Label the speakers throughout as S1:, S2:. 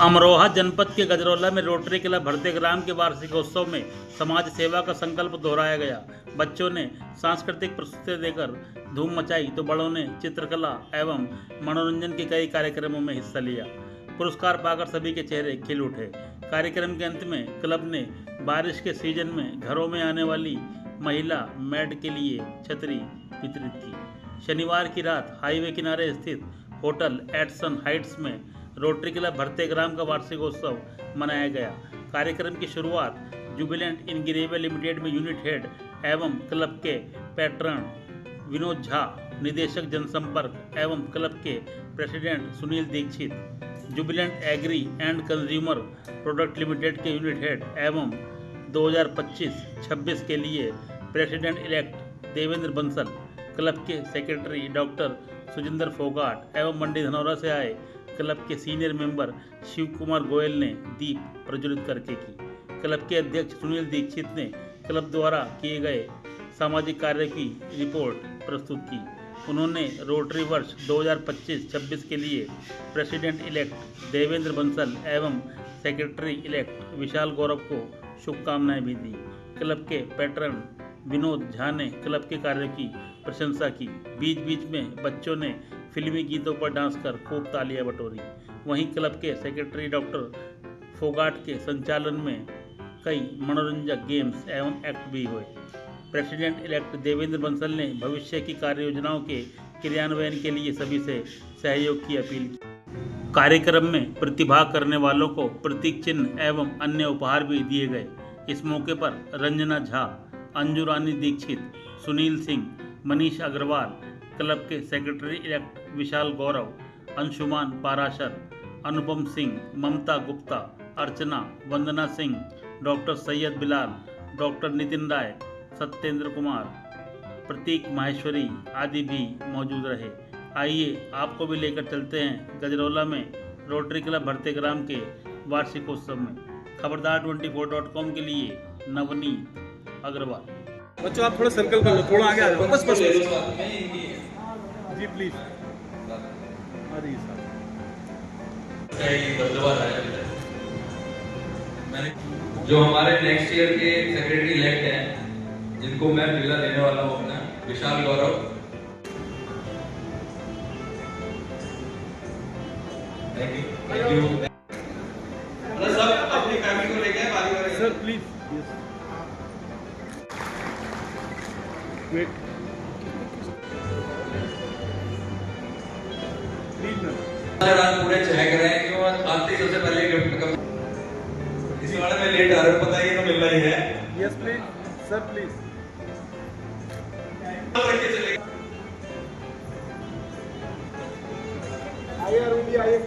S1: अमरोहा जनपद के गजरौला में रोटरी क्लब भरतेग्राम के वार्षिकोत्सव में समाज सेवा का संकल्प दोहराया गया। बच्चों ने सांस्कृतिक प्रस्तुति देकर धूम मचाई तो बड़ों ने चित्रकला एवं मनोरंजन के कई कार्यक्रमों में हिस्सा लिया। पुरस्कार पाकर सभी के चेहरे खिल उठे। कार्यक्रम के अंत में क्लब ने बारिश के सीजन में घरों में आने वाली महिला मेड के लिए छतरी वितरित की। शनिवार की रात हाईवे किनारे स्थित होटल एडसन हाइट्स में रोटरी क्लब भरतेग्राम का वार्षिकोत्सव मनाया गया। कार्यक्रम की शुरुआत जुबिलेंट इनग्रेविया लिमिटेड में यूनिट हेड एवं क्लब के पैट्रन विनोद झा, निदेशक जनसंपर्क एवं क्लब के president Sunil Dikshit, Jubilant agri and consumer product limited के यूनिट हेड एवं 2025-26 के लिए president elect Devendra Bansal, club के सेक्रेटरी डॉक्टर सुजिंदर फोगाट एवं मंडी धनौरा से आए क्लब के सीनियर मेंबर शिव कुमार गोयल ने दीप प्रज्वलित करके की। क्लब के अध्यक्ष सुनील दीक्षित ने क्लब द्वारा किए गए सामाजिक कार्य की रिपोर्ट प्रस्तुत की। उन्होंने रोटरी वर्ष 2025-26 के लिए प्रेसिडेंट इलेक्ट देवेंद्र बंसल एवं सेक्रेटरी इलेक्ट विशाल गौरव को शुभकामनाएं भी दी। क्लब के पैट्रन विनोद झा ने क्लब के कार्य की प्रशंसा की। बीच बीच में बच्चों ने फिल्मी गीतों पर डांस कर खूब तालियां बटोरी। वहीं क्लब के सेक्रेटरी डॉक्टर फोगाट के संचालन में कई मनोरंजक गेम्स एवं एक्ट भी हुए। प्रेसिडेंट इलेक्ट देवेंद्र बंसल ने भविष्य की कार्य योजनाओं के क्रियान्वयन के लिए सभी से सहयोग की अपील की। कार्यक्रम में प्रतिभाग करने वालों को प्रतीक चिन्ह एवं अन्य उपहार भी दिए गए। इस मौके पर रंजना झा, अंजू रानी दीक्षित, सुनील सिंह, मनीष अग्रवाल, क्लब के सेक्रेटरी इलेक्ट विशाल गौरव, अंशुमान पाराशर, अनुपम सिंह, ममता गुप्ता, अर्चना, वंदना सिंह, डॉक्टर सैयद बिलाल, डॉक्टर नितिन राय, सत्येंद्र कुमार, प्रतीक माहेश्वरी आदि भी मौजूद रहे। आइए आपको भी लेकर चलते हैं गजरौला में रोटरी क्लब भरतेग्राम के वार्षिकोत्सव में। खबरदार 24.com के लिए नवनीत अग्रवाल।
S2: बच्चों आप थोड़ा सर्कल कर लो, थोड़ा आगे आ जाओ, बस बस जी प्लीज आ जाइए
S3: साहब। जो हमारे नेक्स्ट ईयर के सेक्रेटरी इलेक्ट हैं, जिनको मैं बिल्ला देने वाला हूँ अपना, विशाल गौरव। Thank you. सब अपनी फैमिली को लेके बारी
S2: सर प्लीज वेट
S3: पूरे चेक रहे हैं क्यों आते सबसे पहले गिफ्ट इसी वाले में लेट आ रहे हो, पता ही तो मिलना ही है।
S2: यस प्लीज सर प्लीज आइए रूबी आइए।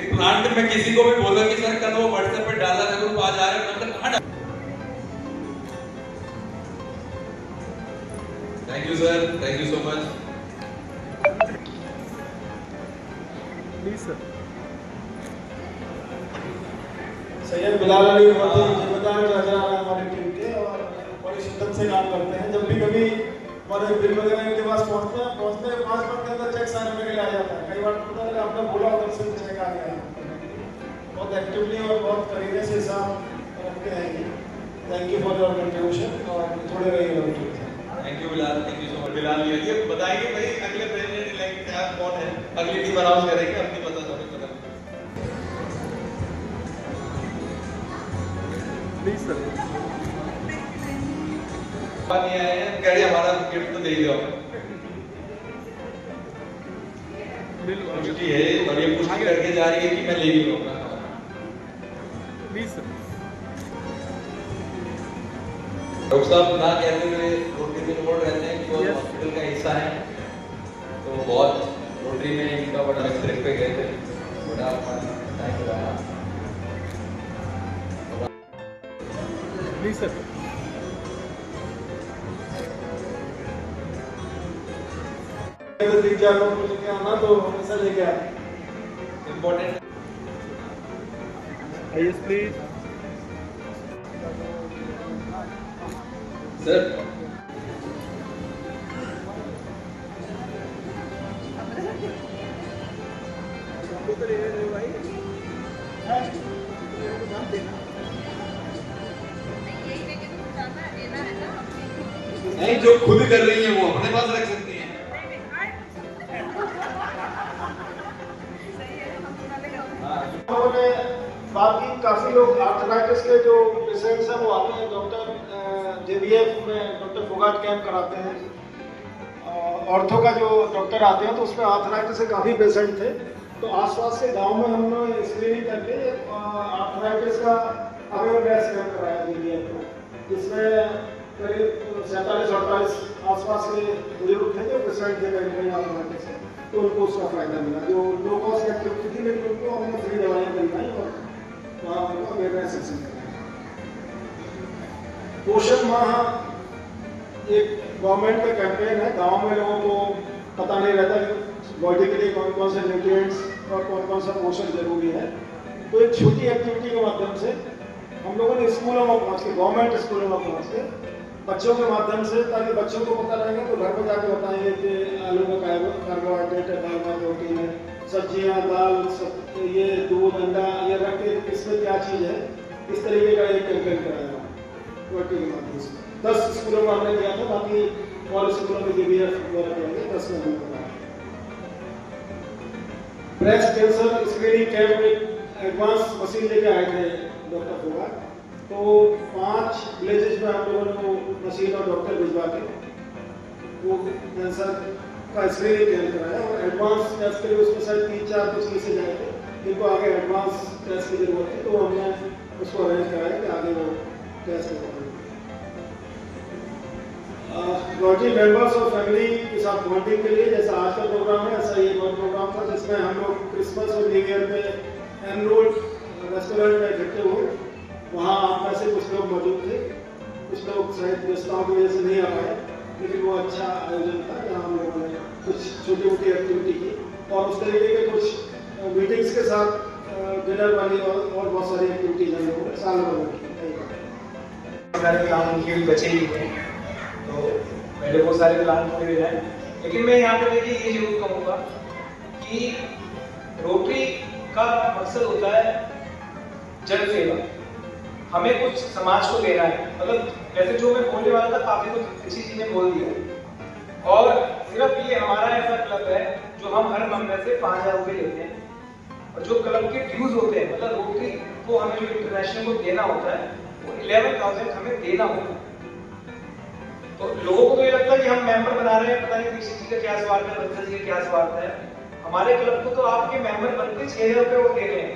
S3: प्लांट में किसी को भी बोला कि सर कल वो व्हाट्सएप पे डाला जरूर आज आ रहे हो, तब कहां। Thank you sir, thank you so much.
S2: Please sir.
S4: Syed Bilal Ali बहुत ही जिम्मेदार नजर आ रहा है हमारी टीम के और बड़ी शिद्दत से काम करते हैं। जब भी कभी हमारे बिल वगैरह इनके पास पहुंचते हैं 5 मिनट के अंदर चेक साइन करके ले आ जाता है। कई बार पता है आपने बोला उधर से चेक आ गया। बहुत एक्टिवली और बहुत करीने से हिसाब रखते हैं ये। Thank you for your contribution और थोड़े रहिए।
S3: Thank you Bilal, thank you so much. Bilal ये बताइए भाई अगले प्रेसिडेंट इलेक्ट कौन है? अगली टीम अनाउंस करेंगे, अपनी पता थोड़ी पता।
S2: Please sir.
S3: पानी आए हैं, कह रहे हमारा गिफ्ट तो दे ही दो। पुष्टि है और ये पुष्टि करके जा रही है कि मैं ले ही लूंगा।
S2: Please sir.
S3: डॉक्टर साहब ना कहते हुए रोटरी में इन्वॉल्व रहते हैं कि वो हॉस्पिटल का हिस्सा है, तो बहुत रोटरी में इनका बड़ा ट्रिप पे गए थे, बड़ा टाइम लगा।
S2: Please sir.
S4: तो 3-4 लोग को लेके आना तो हमेशा लेके आए।
S3: इम्पोर्टेंट
S2: आइए प्लीज
S3: सर। नहीं, जो खुद कर रही है वो अपने पास रख सकती हैं।
S4: लोगों ने बात की, काफी लोग आर्थराइटिस के जो पेशेंट्स हैं वो आते हैं डॉक्टर जेबीएफ में डॉक्टर फोगाट कैंप कराते हैं। ऑर्थो का जो डॉक्टर आते हैं तो उसमें आर्थराइटिस के काफी पेशेंट थे, तो आसपास के गांव में हमने स्क्रीनिंग करके आर्थराइटिस का अवेयरनेस कैंप कराया जेबीएफ में, जिसमें करीब 47-48 आसपास के बुजुर्ग थे जो पेशेंट थे कहीं आर्थराइटिस से, तो उनको उसका फायदा मिला। जो लो कॉस्ट एक्टिविटी थी लेकिन उनको हमने फ्री दवाइयाँ दिलवाई और वहाँ उनको अवेयरनेस सेशन कराया। पोषण माह एक गवर्नमेंट का कैंपेन है। गांव में लोगों को पता नहीं रहता कि बॉडी के लिए कौन कौन से न्यूट्रिएंट्स और कौन कौन सा पोषण जरूरी है, तो एक छोटी एक्टिविटी के माध्यम से हम लोगों ने स्कूलों में पहुँच के, गवर्नमेंट स्कूलों में पहुँच के बच्चों के माध्यम से, ताकि बच्चों को पता रहेगा तो घर में जाके बताएंगे कि आलू में कार्बोहाइड्रेट है, दाल में प्रोटीन है, सब्जियां, दाल, ये दूध, अंडा, ये रख के किसमें क्या चीज़ है, इस तरीके का एक कैंपेन कराया के माध्यम से। 10 स्कूलों में हमने किया था, बाकी और स्कूलों में DBF वगैरह करेंगे, 10 में हमने कराया। ब्रेस्ट कैंसर स्क्रीनिंग कैंप में एडवांस मशीन लेके आए थे डॉक्टर फोगाट, तो 5 विलेजेज में हम लोगों ने वो मशीन और डॉक्टर भिजवा के वो कैंसर का स्क्रीनिंग कैंप कराया और एडवांस टेस्ट के लिए उसमें शायद 3-4 कुछ मैसेज आए थे जिनको आगे एडवांस टेस्ट की जरूरत थी, तो हमने उसको अरेंज कराया कि आगे वो टेस्ट करवाएंगे। रोटरी मेंबर्स और फैमिली के साथ बॉन्डिंग के लिए जैसा आज का प्रोग्राम है, ऐसा ये एक प्रोग्राम था जिसमें हम लोग क्रिसमस और न्यू ईयर में एनरोल्ड रेस्टोरेंट में इकट्ठे हुए। वहाँ आप में से कुछ लोग मौजूद थे, कुछ लोग शायद व्यस्तताओं की वजह से नहीं आ पाए, लेकिन वो अच्छा आयोजन था जहाँ हम लोगों ने कुछ छोटी मोटी एक्टिविटी की और उस तरीके के कुछ मीटिंग्स के साथ डिनर वाली और बहुत सारी एक्टिविटीज हम लोगों ने साल भर में की।
S5: सारे प्लान उनके बचे ही थे, तो पहले वो सारे प्लान पूरे हो जाए। लेकिन मैं यहाँ पे देखिए ये जरूर कहूँगा कि रोटरी का मकसद होता है जन सेवा, हमें कुछ समाज को देना है। मतलब जैसे जो मैं बोलने वाला था काफी कुछ इसी चीज बोल दिया, और सिर्फ ये हमारा ऐसा क्लब है जो हम हर महीने से 5,000 रुपये लेते हैं, और जो क्लब के ड्यूज होते हैं, मतलब रोटरी को हमें जो इंटरनेशनल को देना होता है वो 11,000 हमें देना होता है। तो लोगों को तो ये लगता है कि हम मेंबर बना रहे हैं, पता नहीं किसी चीज का क्या स्वार्थ है, बच्चा जी का क्या स्वार्थ है। हमारे क्लब को तो आपके मेंबर बनते 6,000 रुपये वो दे रहे हैं,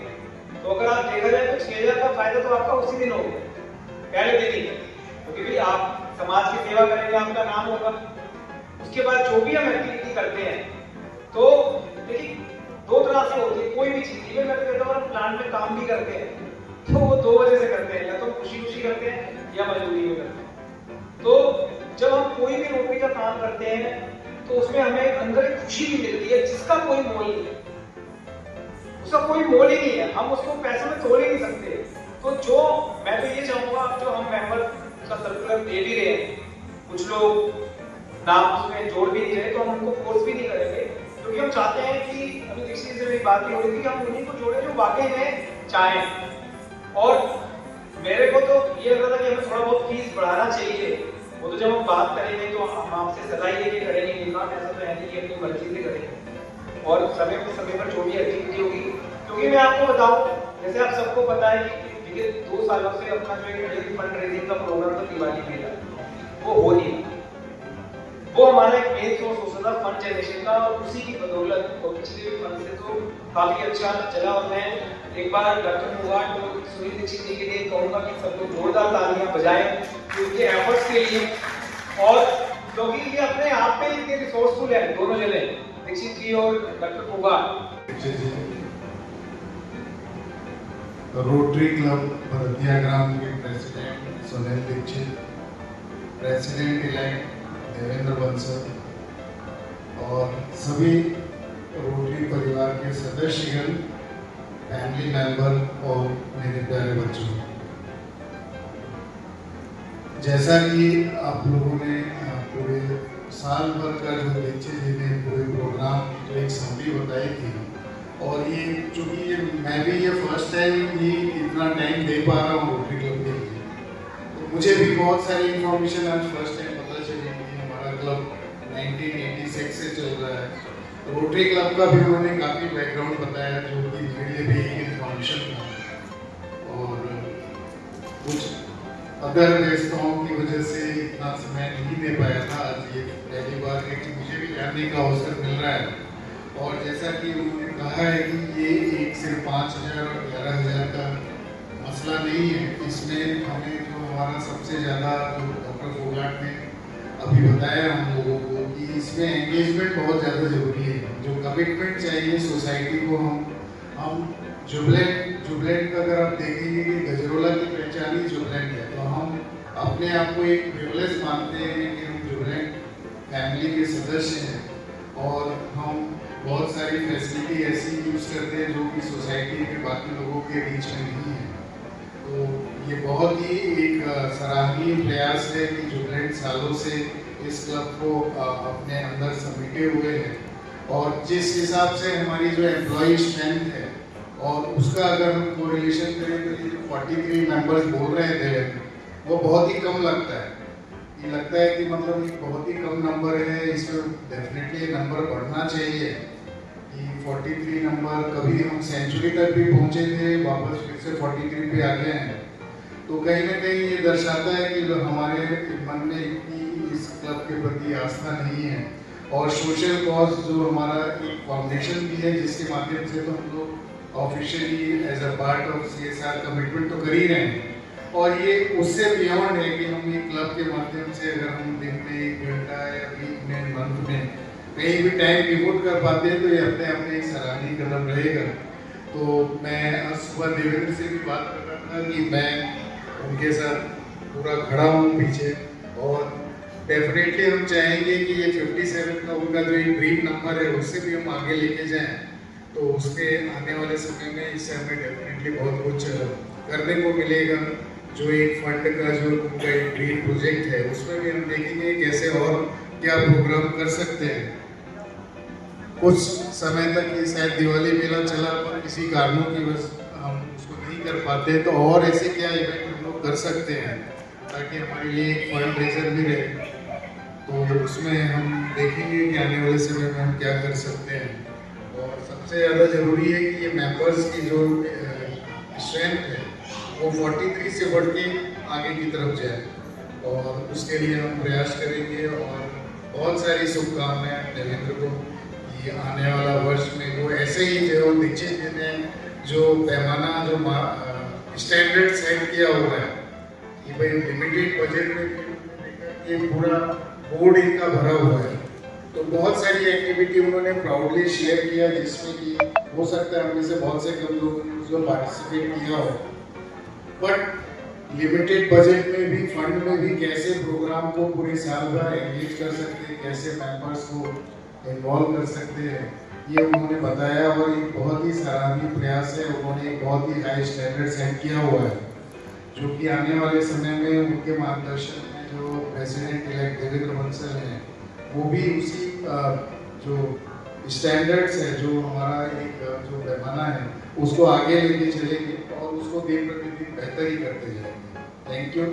S5: तो अगर आप देखा जाए तो 6,000 का फायदा तो आपका उसी दिन होगा, पहले दिन ही, क्योंकि भाई आप समाज की सेवा करेंगे, आपका नाम होगा। उसके बाद जो भी हम एक्टिविटी करते हैं, तो देखिए 2 तरह से होती है कोई भी चीज। इवन मैं कहता हूँ प्लांट में काम भी करते हैं तो वो 2 वजह से करते हैं, या तो खुशी करते हैं या मजबूरी में करते हैं। तो जब हम कोई भी रोटरी का काम करते हैं तो उसमें हमें अंदर एक खुशी भी मिलती है जिसका कोई मोल नहीं है, उसका कोई मोल ही नहीं है, हम उसको पैसे में तोड़ ही नहीं सकते। तो जो मैं तो ये चाहूंगा, जो हम मेंबर का सर्कुलर दे भी रहे हैं, कुछ लोग नाम उसमें जोड़ भी नहीं रहे, तो हम उनको फोर्स भी नहीं करेंगे, क्योंकि हम चाहते हैं कि अभी किसी से मेरी बात ही हो रही थी कि हम उन्हीं को जोड़े जो वाकई में चाहें। और मेरे को तो ये लग रहा था कि हमें थोड़ा बहुत फीस बढ़ाना चाहिए, वो तो जब हम बात करेंगे तो हम आपसे सलाह लेके करेंगे, नहीं काम ऐसा तो है नहीं कि अपनी मर्जी से करेंगे, और समय पर जो भी एक्टिविटी होगी। क्योंकि मैं आपको बताऊं, जैसे आप सबको पता है कि पिछले 2 सालों से अपना जो एक फंड रेजिंग का प्रोग्राम था दिवाली मेला, वो हो नहीं रहा। वो हमारा एक मेन सोर्स होता था फंड जनरेशन का, और उसी की बदौलत और पिछले भी फंड से तो काफी अच्छा चला। और मैं एक बार डॉक्टर फोगाट और सुनील दीक्षित जी के लिए कहूँगा कि सब लोग जोरदार तालियां बजाएं उनके एफर्ट्स के लिए, और क्योंकि ये अपने आप में इतने रिसोर्सफुल है दोनों जने, दीक्षित जी और doctor Phogat.
S6: Rotary Club Bhartiya Gram के president Sunil Dikshit, president elect Devendra Bansal और सभी रोटरी परिवार के सदस्यगण, फैमिली मेंबर और मेरे प्यारे बच्चों, जैसा कि आप लोगों ने पूरे साल भर का जो दीक्षित जी ने पूरे प्रोग्राम की जो एक समरी बताई थी, और ये चूँकि ये मैं भी ये फर्स्ट टाइम ही इतना टाइम दे पा रहा हूँ रोटरी क्लब के लिए, तो मुझे भी बहुत सारी इन्फॉर्मेशन आज फर्स्ट टाइम पता चली कि हमारा क्लब 1986 से चल रहा है। रोटरी क्लब का भी उन्होंने काफ़ी बैकग्राउंड बताया जो कि मेरे लिए भी इन्फॉर्मेशन था, और कुछ अदर व्यस्तताओं की वजह से इतना समय नहीं दे पाया था। आज ये पहली बार है कि मुझे भी जानने का अवसर मिल रहा है, और जैसा कि उन्होंने कहा है कि ये एक सिर्फ 5,000 और 11,000 का मसला नहीं है। इसमें हमें जो हमारा सबसे ज़्यादा जो डॉक्टर फोगाट ने अभी बताया हम लोगों को कि इसमें एंगेजमेंट बहुत ज़्यादा ज़रूरी है। जो कमिटमेंट चाहिए सोसाइटी को, हम जुबलेंट का अगर आप देखेंगे कि गजरोला की पहचान ही जुबलेंट है, तो हम अपने आप को एक प्रिविलेज मानते हैं कि हम जुबलेंट फैमिली के सदस्य हैं, और हम बहुत सारी फैसिलिटी ऐसी यूज़ करते हैं जो कि सोसाइटी के बाकी लोगों के बीच में नहीं है। तो ये बहुत ही एक सराहनीय प्रयास है कि जुबलेंट सालों से इस क्लब को अपने अंदर समेटे हुए हैं, और जिस हिसाब से हमारी जो एम्प्लॉय स्ट्रेंथ है और उसका अगर हम कोरिलेशन करें तो ये 43 मेंबर्स बोल रहे थे वो बहुत ही कम लगता है। ये लगता है कि मतलब एक बहुत ही कम नंबर है, इसमें डेफिनेटली नंबर बढ़ना चाहिए कि 43 नंबर, कभी हम सेंचुरी तक भी पहुंचे थे, वापस फिर से 43 पे आ गए हैं। तो कहीं ना कहीं ये दर्शाता है कि हमारे मन में इतनी इस क्लब के प्रति आस्था नहीं है, और सोशल कॉज जो हमारा एक फाउंडेशन भी है जिसके माध्यम से तो हम लोग officially as a part of CSR commitment तो कर ही रहे हैं, और ये उससे बियॉन्ड है कि हम ये क्लब के माध्यम से अगर हम दिन में 1 घंटा या वीक में, मंथ में कहीं भी टाइम डिवोट कर पाते हैं तो ये अपने आप में एक सराहनीय कदम रहेगा। तो मैं आज सुबह देवेंद्र से भी बात कर रहा था कि मैं उनके साथ पूरा खड़ा हूँ पीछे, और डेफिनेटली हम चाहेंगे कि ये 57 का उनका जो एक ड्रीम नंबर है उससे भी हम आगे लेके जाएं, तो उसके आने वाले समय में इससे हमें डेफिनेटली बहुत कुछ करने को मिलेगा। जो एक फंड का जो उनका एक ड्रीम प्रोजेक्ट है उसमें भी हम देखेंगे कैसे और क्या प्रोग्राम कर सकते हैं। कुछ समय तक ये शायद दिवाली मेला चला, पर किसी कारणों की वजह हम उसको नहीं कर पाते, तो और ऐसे क्या इवेंट हम लोग कर सकते हैं ताकि हमारे लिए एक फंड रेजर भी रहे। तो उसमें हम देखेंगे कि आने वाले समय में हम क्या कर सकते हैं, और सबसे ज़्यादा ज़रूरी है कि ये मेंबर्स की जो स्ट्रेंथ है वो 43 से बढ़ के आगे की तरफ जाए, और उसके लिए हम प्रयास करेंगे। और बहुत सारी शुभकामनाएं देवेंद्र को कि आने वाला वर्ष में वो ऐसे ही जो दीक्षित जी ने जो पैमाना जो स्टैंडर्ड सेट किया हुआ है कि भाई लिमिटेड बजट में ये पूरा बोर्ड इनका भरा हुआ है, तो बहुत सारी एक्टिविटी उन्होंने प्राउडली शेयर किया जिसमें कि हो सकता है उनमें से बहुत से कम लोगों ने उसको पार्टिसिपेट किया हो, बट लिमिटेड बजट में भी, फंड में भी कैसे प्रोग्राम को पूरे साल भर एंगेज कर सकते हैं, कैसे मेंबर्स को इन्वॉल्व कर सकते हैं, ये उन्होंने बताया। और एक बहुत ही सराहनीय प्रयास है, उन्होंने एक बहुत ही हाई स्टैंडर्ड सेट किया हुआ है जो कि आने वाले समय में उनके मार्गदर्शन में जो प्रेसिडेंट इलेक्ट देवेंद्र बंसल हैं वो भी उसी जो स्टैंडर्ड्स है, जो हमारा एक जो पैमाना है उसको आगे लेके चलेंगे और उसको दिन प्रतिदिन बेहतर ही करते जाएंगे। Thank you.